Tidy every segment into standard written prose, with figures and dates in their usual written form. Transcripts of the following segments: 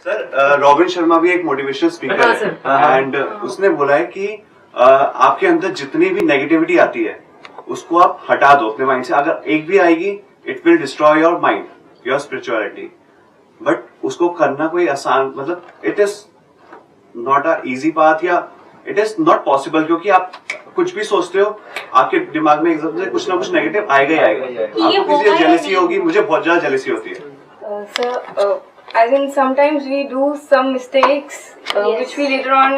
Sir robin Sharma भी एक motivational speaker है एंड उसने बोला है कि आपके अंदर जितनी भी नेगेटिविटी आती है उसको आप हटा दो अपने माइंड से। अगर एक भी आएगी it will destroy your mind, your spirituality. But उसको करना कोई आसान, मतलब it is not a easy path या इट इज नॉट पॉसिबल, क्योंकि आप कुछ भी सोचते हो आपके दिमाग में एकदम से कुछ ना कुछ नेगेटिव आएगा ही आएगा। आपको किसी से जेलसी होगी, मुझे बहुत ज्यादा जेलसी होती है। Sir, I think sometimes we do some mistakes which we later on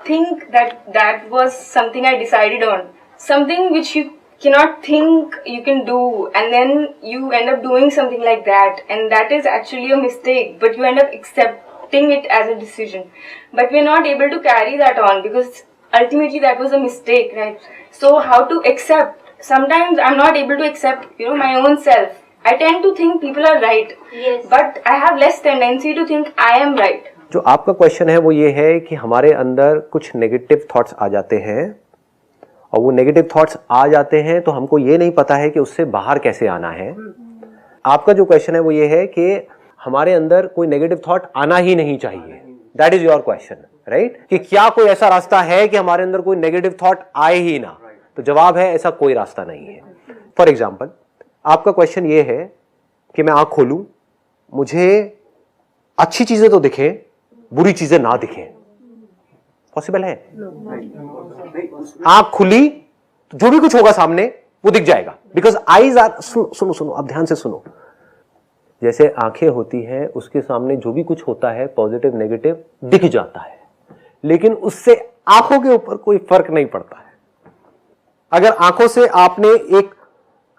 think that was something I decided on. Something which you cannot think you can do, and then you end up doing something like that, and that is actually a mistake, but you end up accepting it as a decision. But we're not able to carry that on because ultimately that was a mistake, right? So how to accept? Sometimes I'm not able to accept, my own self. I tend to think people are right, yes, but I have less tendency to think I am right. जो आपका question है वो ये है कि हमारे अंदर कुछ नेगेटिव थॉट्स आ जाते हैं और वो नेगेटिव थॉट्स आ जाते हैं तो हमको ये नहीं पता है कि उससे बाहर कैसे आना है। आपका जो क्वेश्चन है वो ये है कि हमारे अंदर कोई नेगेटिव थॉट आना ही नहीं चाहिए। That is your question, right? कि क्या कोई ऐसा रास्ता है कि हमारे अंदर कोई नेगेटिव थॉट आए ही ना? तो जवाब है ऐसा कोई रास्ता नहीं है। फॉर एग्जाम्पल, आपका क्वेश्चन ये है कि मैं आंख खोलूं, मुझे अच्छी चीजें तो दिखें, बुरी चीजें ना दिखें। पॉसिबल है? आंख खुली तो जो भी कुछ होगा सामने वो दिख जाएगा, बिकॉज आईज आर, सुनो अब ध्यान से सुनो। जैसे आंखें होती हैं, उसके सामने जो भी कुछ होता है पॉजिटिव नेगेटिव दिख जाता है, लेकिन उससे आंखों के ऊपर कोई फर्क नहीं पड़ता है। अगर आंखों से आपने एक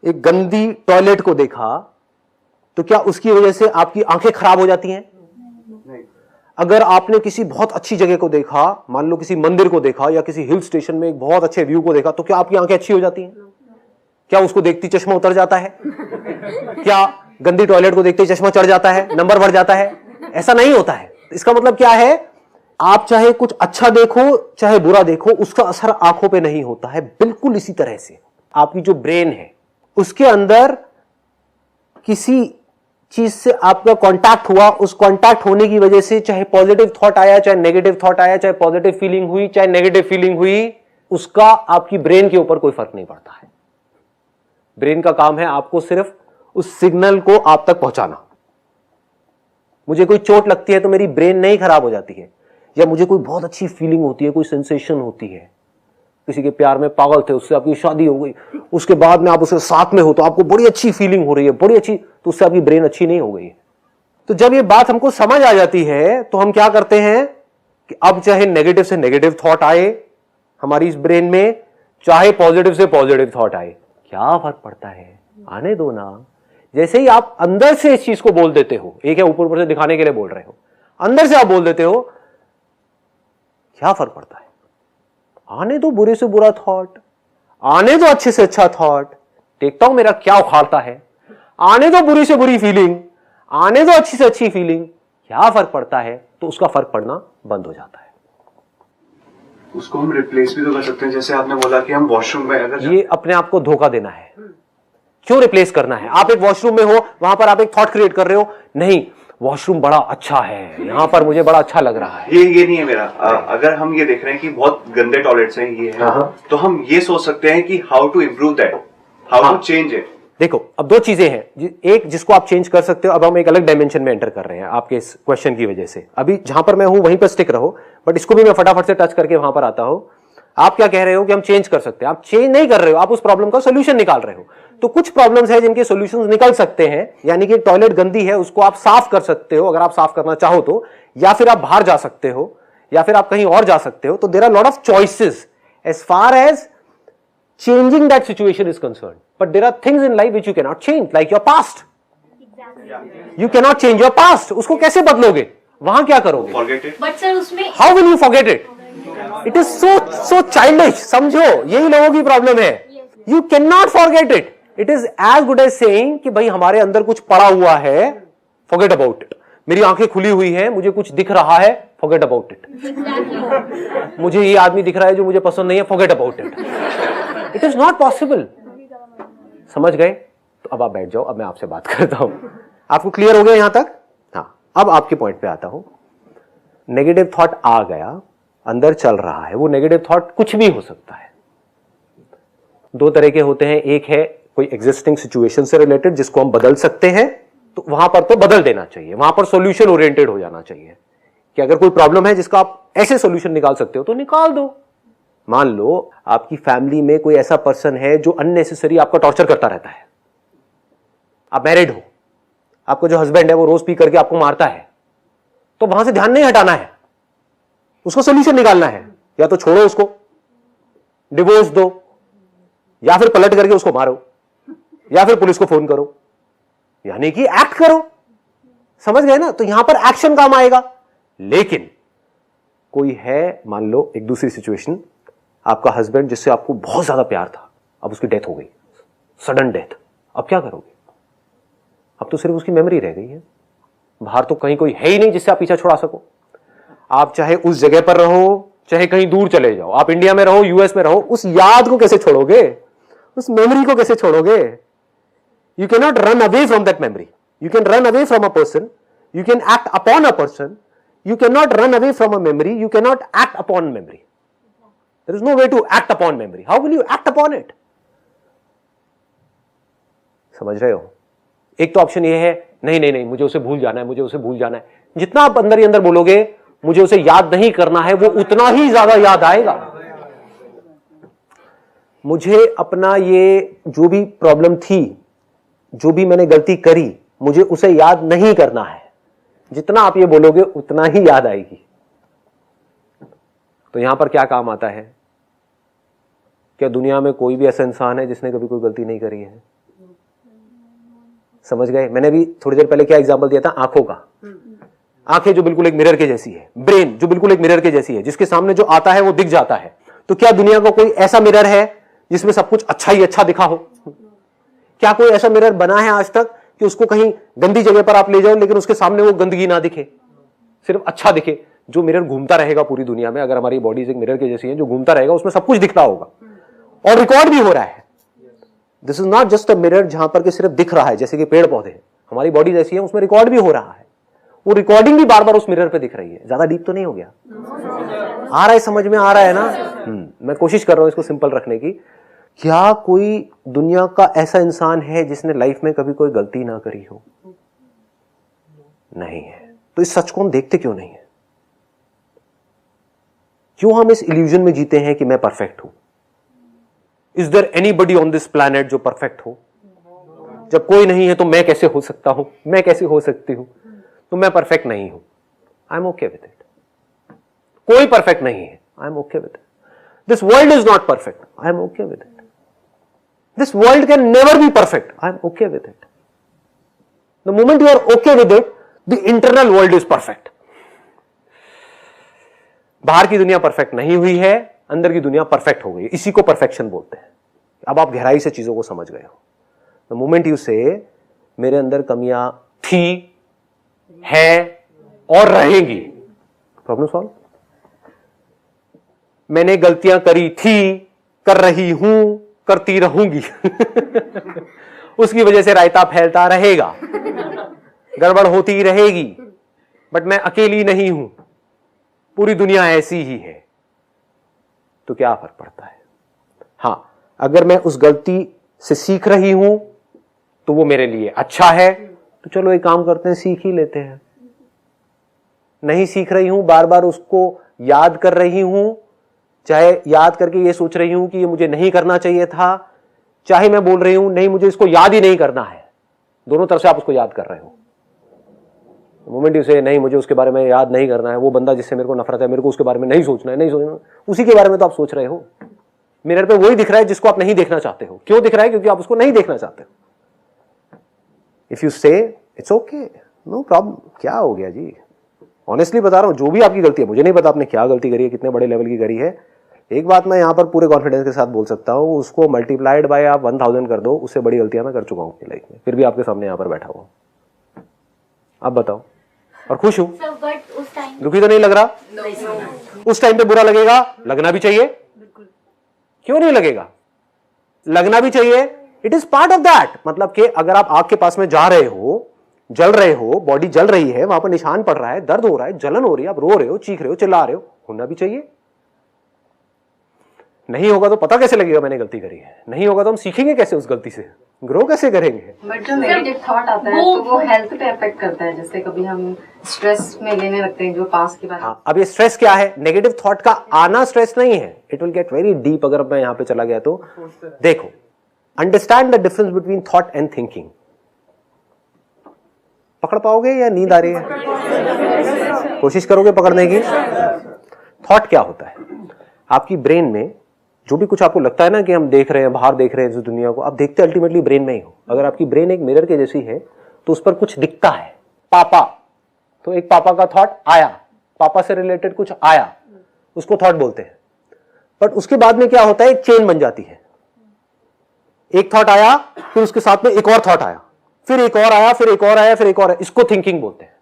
गंदी टॉयलेट को देखा तो क्या उसकी वजह से आपकी आंखें खराब हो जाती हैं? नहीं। अगर आपने किसी बहुत अच्छी जगह को देखा, मान लो किसी मंदिर को देखा या किसी हिल स्टेशन में एक बहुत अच्छे व्यू को देखा, तो क्या आपकी आंखें अच्छी हो जाती हैं? क्या उसको देखती चश्मा उतर जाता है? क्या गंदी टॉयलेट को देखते चश्मा चढ़ जाता है, नंबर बढ़ जाता है? ऐसा नहीं होता है। इसका मतलब क्या है? आप चाहे कुछ अच्छा देखो चाहे बुरा देखो, उसका असर आंखों पे नहीं होता है। बिल्कुल इसी तरह से आपकी जो ब्रेन है उसके अंदर किसी चीज से आपका कांटेक्ट हुआ, उस कांटेक्ट होने की वजह से चाहे पॉजिटिव थॉट आया चाहे नेगेटिव थॉट आया, चाहे पॉजिटिव फीलिंग हुई चाहे नेगेटिव फीलिंग हुई, उसका आपकी ब्रेन के ऊपर कोई फर्क नहीं पड़ता है। ब्रेन का काम है आपको सिर्फ उस सिग्नल को आप तक पहुंचाना। मुझे कोई चोट लगती है तो मेरी ब्रेन नहीं खराब हो जाती है, या मुझे कोई बहुत अच्छी फीलिंग होती है, कोई सेंसेशन होती है, किसी के प्यार में पागल थे, उससे आपकी शादी हो गई, उसके बाद में आप उसके साथ में हो तो आपको बड़ी अच्छी फीलिंग हो रही है, बड़ी अच्छी, तो उससे आपकी ब्रेन अच्छी नहीं हो गई है। तो जब ये बात हमको समझ आ जाती है तो हम क्या करते हैं कि अब चाहे नेगेटिव से नेगेटिव थॉट आए हमारी इस ब्रेन में, चाहे पॉजिटिव से पॉजिटिव थॉट आए, क्या फर्क पड़ता है, आने दो ना। जैसे ही आप अंदर से इस चीज को बोल देते हो, एक है ऊपर ऊपर से दिखाने के लिए बोल रहे हो, अंदर से आप बोल देते हो, क्या फर्क पड़ता है, आने दो बुरे से बुरा थॉट, आने दो अच्छे से अच्छा थॉट, देखता हूं मेरा क्या उखाड़ता है, आने दो बुरी से बुरी फीलिंग, आने दो अच्छी से अच्छी फीलिंग, क्या फर्क पड़ता है? तो उसका फर्क पड़ना बंद हो जाता है। उसको हम रिप्लेस भी तो कर सकते हैं, जैसे आपने बोला कि हम वॉशरूम में अगर ये अपने आप को धोखा देना है। क्यों रिप्लेस करना है? आप एक वॉशरूम में हो, वहां पर आप एक थॉट क्रिएट कर रहे हो, नहीं वॉशरूम बड़ा अच्छा है, यहाँ पर मुझे बड़ा अच्छा लग रहा है। ये नहीं है मेरा। अगर हम ये देख रहे हैं कि बहुत गंदे टॉयलेट्स हैं, ये है, तो हम ये सोच सकते हैं कि how to improve that, how to change it. देखो अब दो चीजें हैं, एक जिसको आप चेंज कर सकते हो। अब हम एक अलग डायमेंशन में एंटर कर रहे हैं आपके इस क्वेश्चन की वजह से। अभी जहां पर मैं हूं वहीं पर स्टिक रहो, बट इसको भी मैं फटाफट से टच करके वहां पर आता हूं। आप क्या कह रहे हो कि हम चेंज कर सकते हैं? आप चेंज नहीं कर रहे हो, आप उस प्रॉब्लम का सोल्यूशन निकाल रहे हो। तो कुछ प्रॉब्लम्स है जिनके सॉल्यूशंस निकल सकते हैं, यानी कि टॉयलेट गंदी है उसको आप साफ कर सकते हो अगर आप साफ करना चाहो तो, या फिर आप बाहर जा सकते हो, या फिर आप कहीं और जा सकते हो। तो there are lot of choices as far as changing that situation is concerned, but there are things in life which you cannot change, like your past. You cannot change your past. उसको कैसे बदलोगे? वहां क्या करोगे? Forget it. But sir उसमें How will you forget it? It is so childish. समझो, यही लोगों की प्रॉब्लम है। You cannot forget it. It is as good as saying कि भाई हमारे अंदर कुछ पड़ा हुआ है, forget about it. मेरी आंखें खुली हुई हैं, मुझे कुछ दिख रहा है, forget about it. मुझे ये आदमी दिख रहा है जो मुझे पसंद नहीं है, forget about it. It is not possible. समझ गए? तो अब आप बैठ जाओ, अब मैं आपसे बात करता हूं। आपको क्लियर हो गया यहां तक? हाँ, अब आपके पॉइंट पे आता हूं नेगेटिव थॉट आ गया, अंदर चल रहा है, वो नेगेटिव थॉट कुछ भी हो सकता है। दो तरह के होते हैं, एक है कोई एग्जिस्टिंग सिचुएशन से रिलेटेड जिसको हम बदल सकते हैं, तो वहां पर तो बदल देना चाहिए, वहां पर सॉल्यूशन ओरिएंटेड हो जाना चाहिए कि अगर कोई प्रॉब्लम है जिसका आप ऐसे सॉल्यूशन निकाल सकते हो तो निकाल दो। मान लो आपकी फैमिली में कोई ऐसा पर्सन है जो अननेसेसरी आपका टॉर्चर करता रहता है, आप मैरिड हो, आपका जो हस्बैंड है वो रोज पी करके आपको मारता है, तो वहां से ध्यान नहीं हटाना है, उसको सॉल्यूशन निकालना है। या तो छोड़ो उसको, डिवोर्स दो, या फिर पलट करके उसको मारो, या फिर पुलिस को फोन करो, यानी कि एक्ट करो। समझ गए ना? तो यहां पर एक्शन काम आएगा। लेकिन कोई है, मान लो एक दूसरी सिचुएशन, आपका हस्बैंड जिससे आपको बहुत ज्यादा प्यार था, अब उसकी डेथ हो गई, सडन डेथ, अब क्या करोगे? अब तो सिर्फ उसकी मेमोरी रह गई है, बाहर तो कहीं कोई है ही नहीं जिससे आप पीछा छुड़ा सको। आप चाहे उस जगह पर रहो, चाहे कहीं दूर चले जाओ, आप इंडिया में रहो, यूएस में रहो, उस याद को कैसे छोड़ोगे? उस मेमोरी को कैसे छोड़ोगे? You can not run away from that memory. You can run away from a person, you can act upon a person, you cannot run away from a memory, you cannot act upon memory. There is no way to act upon memory. How will you act upon it? समझ रहे हो? एक तो option ये है, नहीं नहीं नहीं मुझे उसे भूल जाना है, मुझे उसे भूल जाना है। जितना आप अंदर ही अंदर बोलोगे मुझे उसे याद नहीं करना है, वो उतना ही ज्यादा याद आएगा। मुझे अपना ये जो भी प्रॉब्लम थी, जो भी मैंने गलती करी, मुझे उसे याद नहीं करना है, जितना आप ये बोलोगे उतना ही याद आएगी। तो यहां पर क्या काम आता है? क्या दुनिया में कोई भी ऐसा इंसान है जिसने कभी कोई गलती नहीं करी है? समझ गए? मैंने भी थोड़ी देर पहले क्या एग्जांपल दिया था, आंखों का। आंखें जो बिल्कुल एक मिरर के जैसी है, ब्रेन जो बिल्कुल एक मिरर के जैसी है, जिसके सामने जो आता है वो दिख जाता है। तो क्या दुनिया का कोई ऐसा मिरर है जिसमें सब कुछ अच्छा ही अच्छा दिखा हो? क्या कोई ऐसा मिरर बना है आज तक कि उसको कहीं गंदी जगह पर आप ले जाओ लेकिन उसके सामने वो गंदगी ना दिखे, सिर्फ अच्छा दिखे? जो मिरर घूमता रहेगा पूरी दुनिया में, अगर हमारी बॉडी एक मिरर के जैसी है, जो घूमता रहेगा उसमें सब कुछ दिखता होगा और रिकॉर्ड भी हो रहा है। This is not just a mirror जहां पर के सिर्फ दिख रहा है, जैसे कि पेड़ पौधे, हमारी बॉडी जैसी है, उसमें रिकॉर्ड भी हो रहा है, वो रिकॉर्डिंग भी बार बार उस मिरर पे दिख रही है। ज्यादा डीप तो नहीं हो गया? आ रहा है, समझ में आ रहा है ना? मैं कोशिश कर रहा हूं इसको सिंपल रखने की। क्या कोई दुनिया का ऐसा इंसान है जिसने लाइफ में कभी कोई गलती ना करी हो? नहीं है। तो इस सच को हम देखते क्यों नहीं है? क्यों हम इस इल्यूजन में जीते हैं कि मैं परफेक्ट हूं? Is there anybody on this planet जो परफेक्ट हो? जब कोई नहीं है तो मैं कैसे हो सकता हूं, मैं कैसे हो सकती हूं? तो मैं परफेक्ट नहीं हूं, I am okay with it. कोई परफेक्ट नहीं है, I am okay with it. This world is not perfect, I am okay with it. This world can never be perfect. I am okay with it. The moment you are okay with it, the internal world is perfect. बाहर की दुनिया perfect नहीं हुई है, अंदर की दुनिया perfect हो गई। इसी को परफेक्शन बोलते हैं। अब आप गहराई से चीजों को समझ गए हो। The moment you say मेरे अंदर कमियां थी, है और रहेंगी, प्रॉब्लम सॉल्व। मैंने गलतियां करी थी, कर रही हूं, करती रहूंगी उसकी वजह से रायता फैलता रहेगा, गड़बड़ होती रहेगी, बट मैं अकेली नहीं हूं, पूरी दुनिया ऐसी ही है। तो क्या फर्क पड़ता है? हां, अगर मैं उस गलती से सीख रही हूं तो वो मेरे लिए अच्छा है, तो चलो एक काम करते हैं, सीख ही लेते हैं। नहीं सीख रही हूं, बार बार उसको याद कर रही हूं, चाहे याद करके ये सोच रही हूं कि ये मुझे नहीं करना चाहिए था, चाहे मैं बोल रही हूं नहीं मुझे इसको याद ही नहीं करना है, दोनों तरफ से आप उसको याद कर रहे हो। मोमेंट से नहीं मुझे उसके बारे में याद नहीं करना है, वो बंदा जिससे मेरे को नफरत है, मेरे को उसके बारे में नहीं सोचना है, नहीं सोचना, उसी के बारे में तो आप सोच रहे हो। मिरर पे वही दिख रहा है जिसको आप नहीं देखना चाहते हो। क्यों दिख रहा है? क्योंकि आप उसको नहीं देखना चाहते हो। इफ यू से इट्स ओके, नो प्रॉब्लम, क्या हो गया जी? ऑनेस्टली बता रहा हूं, जो भी आपकी गलती है, मुझे नहीं पता आपने क्या गलती करी है, कितने बड़े लेवल की करी है, एक बात मैं यहां पर पूरे कॉन्फिडेंस के साथ बोल सकता हूं, उसको मल्टीप्लाइड बाय आप 1000 कर दो, उससे बड़ी गलतियां मैं कर चुका हूं अपनी लाइफ में, फिर भी आपके सामने यहां पर बैठा हुआ। आप बताओ, और खुश हूं? दुखी तो नहीं लग रहा? उस टाइम पे बुरा लगेगा, लगना भी चाहिए। क्यों नहीं लगेगा? लगना भी चाहिए। It is part of that. मतलब कि अगर आप आग के पास में जा रहे हो जल रहे हो, बॉडी जल रही है, वहां पर निशान पड़ रहा है, दर्द हो रहा है, जलन हो रही है, आप रो रहे हो, चीख रहे हो, चिल्ला रहे हो, होना भी चाहिए। नहीं होगा तो पता कैसे लगेगा मैंने गलती करी है, नहीं होगा तो हम सीखेंगे कैसे उस गलती से, ग्रो कैसे करेंगे। बट जो नेगेटिव थॉट आता है तो वो हेल्थ पे अफेक्ट करता है, जैसे कभी हम स्ट्रेस में लेने लगते हैं जो पास के बारे में। हाँ, अब ये स्ट्रेस क्या है? नेगेटिव थॉट का आना स्ट्रेस नहीं है, it will get very deep. अगर मैं यहां पे चला गया तो देखो, understand the difference between thought and thinking. पकड़ पाओगे या नींद आ रही है? कोशिश करोगे पकड़ने की? थॉट क्या होता है? आपकी ब्रेन में जो भी कुछ आपको लगता है ना कि हम देख रहे हैं, बाहर देख रहे हैं इस दुनिया को, आप देखते अल्टीमेटली ब्रेन में ही हो। अगर आपकी ब्रेन एक मिरर के जैसी है तो उस पर कुछ दिखता है, पापा, तो एक पापा का थॉट आया, पापा से रिलेटेड कुछ आया, उसको थॉट बोलते हैं। बट उसके बाद में क्या होता है, एक चेन बन जाती है। एक थॉट आया, फिर उसके साथ में एक और थॉट आया, फिर एक और आया, फिर एक और आया, फिर एक और आया, इसको थिंकिंग बोलते हैं।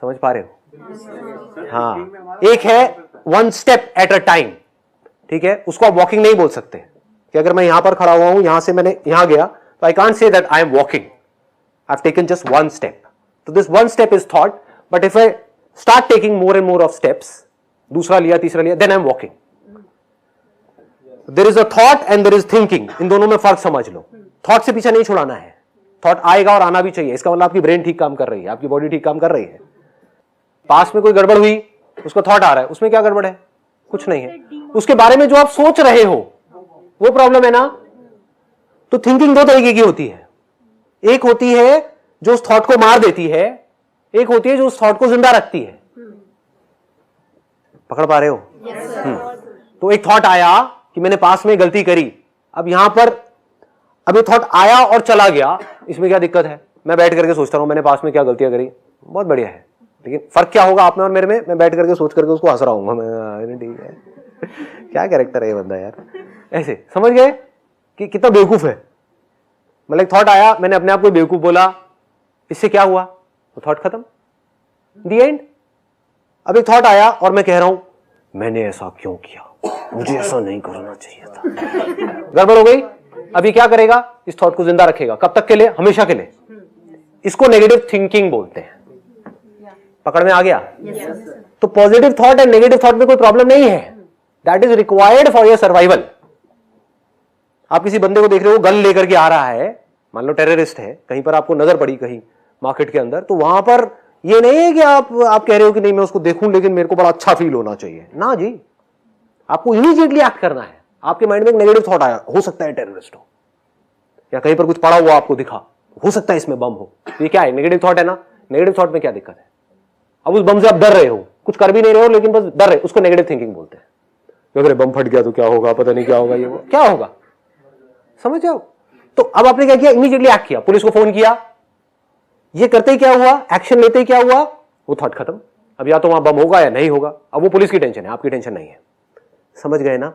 समझ पा रहे हो? हाँ, एक है one step at a time, ठीक है, उसको आप वॉकिंग नहीं बोल सकते कि अगर मैं यहां पर खड़ा हुआ हूं, यहां से मैंने यहां गया, तो I can't say that I am walking, I have taken just one step. तो this one step is thought, but if I start taking more and more of steps, दूसरा लिया, तीसरा लिया, then I am walking. There is a thought and there is thinking, इन दोनों में फर्क समझ लो। थॉट से पीछे नहीं छुड़ाना है, थॉट आएगा और आना भी चाहिए, इसका मतलब आपकी ब्रेन ठीक काम कर रही है, आपकी बॉडी ठीक काम कर रही है। पास में कोई गड़बड़ हुई, उसको थॉट आ रहा है, उसमें क्या गड़बड़ है? कुछ नहीं है। उसके बारे में जो आप सोच रहे हो वो प्रॉब्लम है ना। तो थिंकिंग दो तरीके की होती है, एक होती है जो उस थॉट को मार देती है, एक होती है जो उस थॉट को जिंदा रखती है। पकड़ पा रहे हो? तो एक थॉट आया कि मैंने पास में गलती करी, अब यहां पर अब ये थॉट आया और चला गया, इसमें क्या दिक्कत है? मैं बैठ करके सोचता हूं मैंने पास में क्या गलतियां करी, बहुत बढ़िया है, लेकिन फर्क क्या होगा आप में और मेरे में? मैं बैठ करके सोच करके उसको हंस रहा हूँ, मैं ठीक है क्या कैरेक्टर है ये बंदा यार। ऐसे समझ गए कि कितना बेवकूफ है। मतलब थॉट आया, मैंने अपने आप को बेवकूफ बोला, इससे क्या हुआ? तो थॉट खत्म, द एंड। अब एक थॉट आया और मैं कह रहा हूं मैंने ऐसा क्यों किया, मुझे ऐसा नहीं करना चाहिए था, गड़बड़ हो गई। अब ये क्या करेगा? इस थॉट को जिंदा रखेगा, कब तक के लिए? हमेशा के लिए। इसको नेगेटिव थिंकिंग बोलते हैं। पकड़ में आ गया? तो positive thought and negative thought में कोई प्रॉब्लम नहीं है, that is required for your survival. आप किसी बंदे को देख रहे हो गन लेकर के आ रहा है, मान लो टेररिस्ट है, कहीं पर आपको नजर पड़ी कहीं मार्केट के अंदर, तो वहां पर ये नहीं है कि आप कह रहे हो कि नहीं मैं उसको देखूं लेकिन मेरे को बड़ा अच्छा फील होना चाहिए ना जी। आपको इमीडिएटली एक्ट करना है। आपके माइंड में एक नेगेटिव थॉट आया, हो सकता है टेररिस्ट हो, या कहीं पर कुछ पड़ा हुआ आपको दिखा, हो सकता है इसमें बम हो, ये क्या है? नेगेटिव थॉट है ना। नेगेटिव थॉट में क्या दिक्कत है? अब उस बम से आप डर रहे हो, कुछ कर भी नहीं रहे हो लेकिन बस डर रहे, उसको नेगेटिव थिंकिंग बोलते हैं। अगर बम फट गया तो क्या होगा, पता नहीं क्या होगा, ये वो क्या होगा, समझ जाओ। तो अब आपने क्या किया? इमीडिएटली एक्ट किया, पुलिस को फोन किया, ये करते ही क्या हुआ? एक्शन लेते ही क्या हुआ? वो थॉट खत्म। अब या तो वहां बम होगा या नहीं होगा, अब वो पुलिस की टेंशन है, आपकी टेंशन नहीं है। समझ गए ना?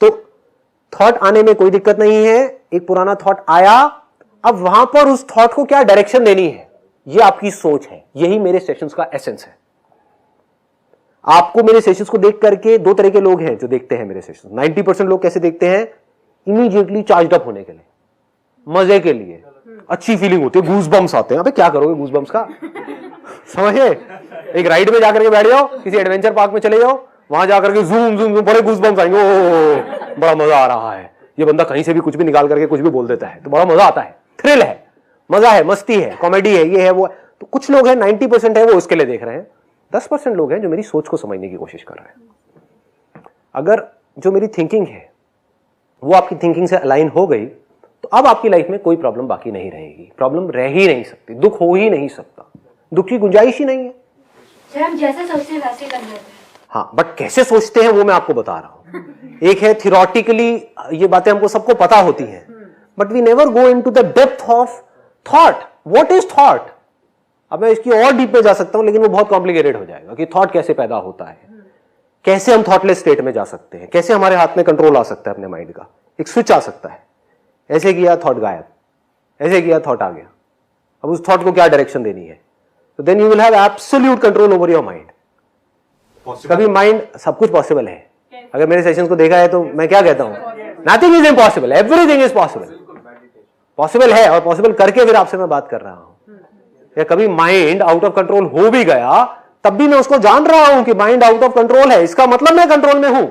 तो थॉट आने में कोई दिक्कत नहीं है, एक पुराना थॉट आया, अब वहां पर उस थॉट को क्या डायरेक्शन देनी है, ये आपकी सोच है। यही मेरे सेशंस का एसेंस है। आपको मेरे सेशंस को देख करके दो तरह के लोग हैं जो देखते हैं मेरे सेशंस। 90% लोग कैसे देखते हैं? इमीडिएटली चार्ज अप होने के लिए, मजे के लिए, अच्छी फीलिंग होती है, गूज बम्स आते हैं। अबे क्या करोगे गूज बम्स का? समझे? एक राइड में जाकर के बैठ जाओ, किसी एडवेंचर पार्क में चले जाओ, वहां जाकर के जूम जूम जूम बड़े गूज बम्स आएंगे, ओ बड़ा मजा आ रहा है। ये बंदा कहीं से भी कुछ भी निकाल करके कुछ भी बोल देता है, तो बड़ा मजा आता है, थ्रिल है, मजा है, मस्ती है, कॉमेडी है, ये है वो है। तो कुछ लोग हैं 90% है वो इसके लिए देख रहे हैं, 10% लोग हैं जो मेरी सोच को समझने की कोशिश कर रहे हैं। अगर जो मेरी थिंकिंग है वो आपकी थिंकिंग से अलाइन हो गई तो अब आपकी लाइफ में कोई प्रॉब्लम बाकी नहीं रहेगी। प्रॉब्लम रह ही नहीं सकती, दुख हो ही नहीं सकता, दुख की गुंजाइश ही नहीं है। हम जैसे सोचते हैं वैसे कर लेते हैं। हाँ, बट कैसे सोचते हैं वो मैं आपको बता रहा हूं। एक है थियोरेटिकली ये बातें हमको सबको पता होती हैं, but we never go into the depth of thought. What is thought? अब मैं इसकी और डीप में जा सकता हूं लेकिन वो बहुत कॉम्प्लिकेटेड हो जाएगा कि थॉट कैसे पैदा होता है, कैसे हम थॉटलेस स्टेट में जा सकते हैं, कैसे हमारे हाथ में कंट्रोल आ सकता है अपने माइंड का, एक स्विच आ सकता है, ऐसे किया थॉट गायब, ऐसे किया थॉट आ गया। अब उस थॉट को क्या डायरेक्शन देनी है? तो then you will have absolute control over your mind. कभी माइंड, सब कुछ पॉसिबल है। अगर मेरे सेशंस को देखा है तो मैं क्या कहता हूं, nothing is impossible, everything is possible. Possible है, और पॉसिबल करके फिर आपसे मैं बात कर रहा हूं। या कभी माइंड आउट ऑफ कंट्रोल हो भी गया तब भी मैं उसको जान रहा हूं कि माइंड आउट ऑफ कंट्रोल है, इसका मतलब मैं कंट्रोल में हूं,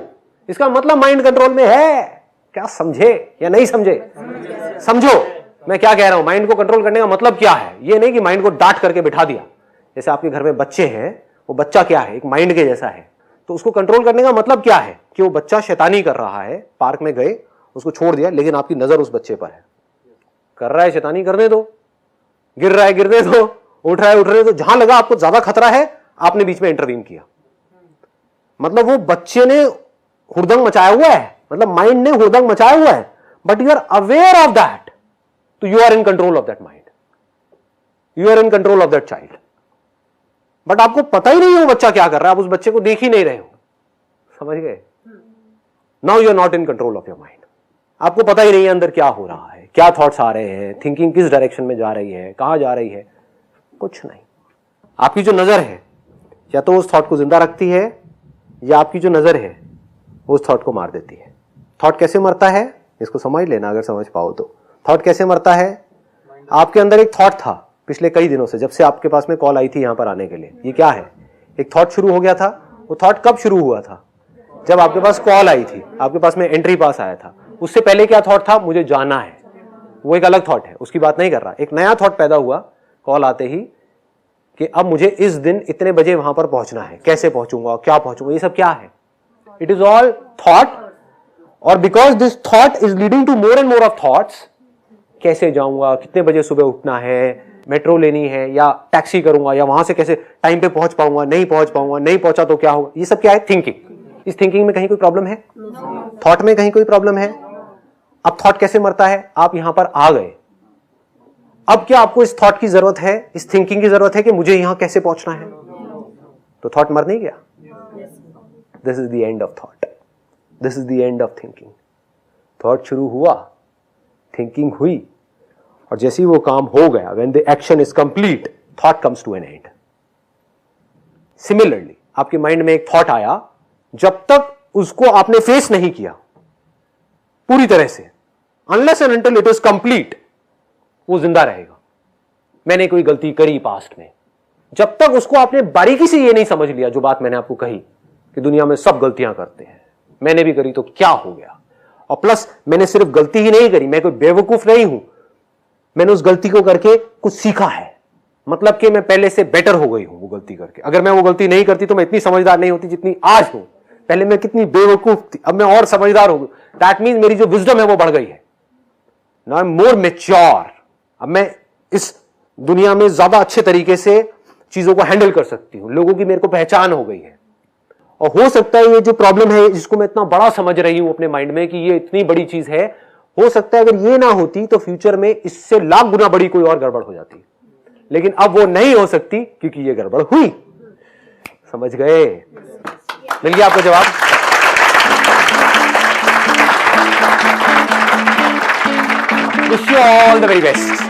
इसका मतलब माइंड कंट्रोल में है। क्या समझे या नहीं समझे? समझो मैं क्या कह रहा हूं। माइंड को कंट्रोल करने का मतलब क्या है? ये नहीं कि माइंड को डांट करके बिठा दिया। जैसे आपके घर में बच्चे हैं, वो बच्चा क्या है? एक माइंड के जैसा है। तो उसको कंट्रोल करने का मतलब क्या है? कि वो बच्चा शैतानी कर रहा है, पार्क में गए, उसको छोड़ दिया, लेकिन आपकी नजर उस बच्चे पर है। कर रहा है शैतानी, करने दो। गिर रहा है, गिरने दो। उठ रहा है, उठने दो। जहां लगा आपको ज्यादा खतरा है, आपने बीच में इंटरवीन किया। मतलब वो बच्चे ने हुड़दंग मचाया हुआ है, मतलब माइंड ने हुड़दंग मचाया हुआ है, but you are aware of that, तो you are in control of that mind, you are in control of that child. But आपको पता ही नहीं है वो बच्चा क्या कर रहा है, आप उस बच्चे को देख ही नहीं रहे हो। समझ गए? Now you are not in control of your mind. आपको पता ही नहीं है अंदर क्या हो रहा है, क्या थॉट्स आ रहे हैं, थिंकिंग किस डायरेक्शन में जा रही है, कहां जा रही है, कुछ नहीं। आपकी जो नजर है या तो उस थॉट को जिंदा रखती है, या आपकी जो नजर है वो उस थॉट को मार देती है। थॉट कैसे मरता है इसको समझ लेना, अगर समझ पाओ तो। थॉट कैसे मरता है? आपके अंदर एक थॉट था पिछले कई दिनों से, जब से आपके पास में कॉल आई थी यहां पर आने के लिए। ये क्या है? एक थॉट शुरू हो गया था। वो थॉट कब शुरू हुआ था? जब आपके पास कॉल आई थी, आपके पास में एंट्री पास आया था। उससे पहले क्या थॉट था? मुझे जाना है। वो एक अलग थॉट है, उसकी बात नहीं कर रहा। एक नया थॉट पैदा हुआ कॉल आते ही कि अब मुझे इस दिन इतने बजे वहां पर पहुंचना है, कैसे पहुंचूंगा, क्या पहुंचूंगा, ये सब क्या है? It is all thought. और because this thought is leading to more and more of thoughts, कैसे जाऊंगा, कितने बजे सुबह उठना है, मेट्रो लेनी है या टैक्सी करूंगा, या वहां से कैसे टाइम पे पहुंच पाऊंगा, नहीं पहुंच पाऊंगा, नहीं पहुंचा तो क्या होगा, ये सब क्या है? थिंकिंग। इस थिंकिंग में कहीं कोई प्रॉब्लम है? थॉट में कहीं कोई प्रॉब्लम है? अब थॉट कैसे मरता है? आप यहां पर आ गए, अब क्या आपको इस थॉट की जरूरत है, इस थिंकिंग की जरूरत है कि मुझे यहां कैसे पहुंचना है? तो थॉट मर नहीं गया। This is the end of thought, this is the end of thinking. Thought शुरू हुआ, थिंकिंग हुई, और जैसे ही वो काम हो गया, when the action is complete, thought comes to an end. Similarly आपके माइंड में एक थॉट आया, जब तक उसको आपने फेस नहीं किया पूरी तरह से, unless and until it is complete, वो जिंदा रहेगा। मैंने कोई गलती करी पास्ट में, जब तक उसको आपने बारीकी से ये नहीं समझ लिया, जो बात मैंने आपको कही कि दुनिया में सब गलतियां करते हैं, मैंने भी करी तो क्या हो गया, और प्लस मैंने सिर्फ गलती ही नहीं करी, मैं कोई बेवकूफ नहीं हूं, मैंने उस गलती को करके कुछ सीखा है, मतलब कि मैं पहले से बेटर हो गई हूं वो गलती करके। अगर मैं वो गलती नहीं करती तो मैं इतनी समझदार नहीं होती जितनी आज हूं। पहले मैं कितनी बेवकूफ थी, अब मैं और समझदार हो गई। दैट मीन्स मेरी जो विजडम है वो बढ़ गई है। Now I am more mature. अब मैं इस दुनिया में ज्यादा अच्छे तरीके से चीजों को हैंडल कर सकती हूं, लोगों की मेरे को पहचान हो गई है। और हो सकता है ये जो प्रॉब्लम है, जिसको मैं इतना बड़ा समझ रही हूं अपने माइंड में कि ये इतनी बड़ी चीज है, हो सकता है अगर ये ना होती तो फ्यूचर में इससे लाख गुना बड़ी कोई और गड़बड़ हो जाती, लेकिन अब वो नहीं हो सकती क्योंकि ये गड़बड़ हुई। समझ गए? मिल गया आपको जवाब? Wish you all the very best.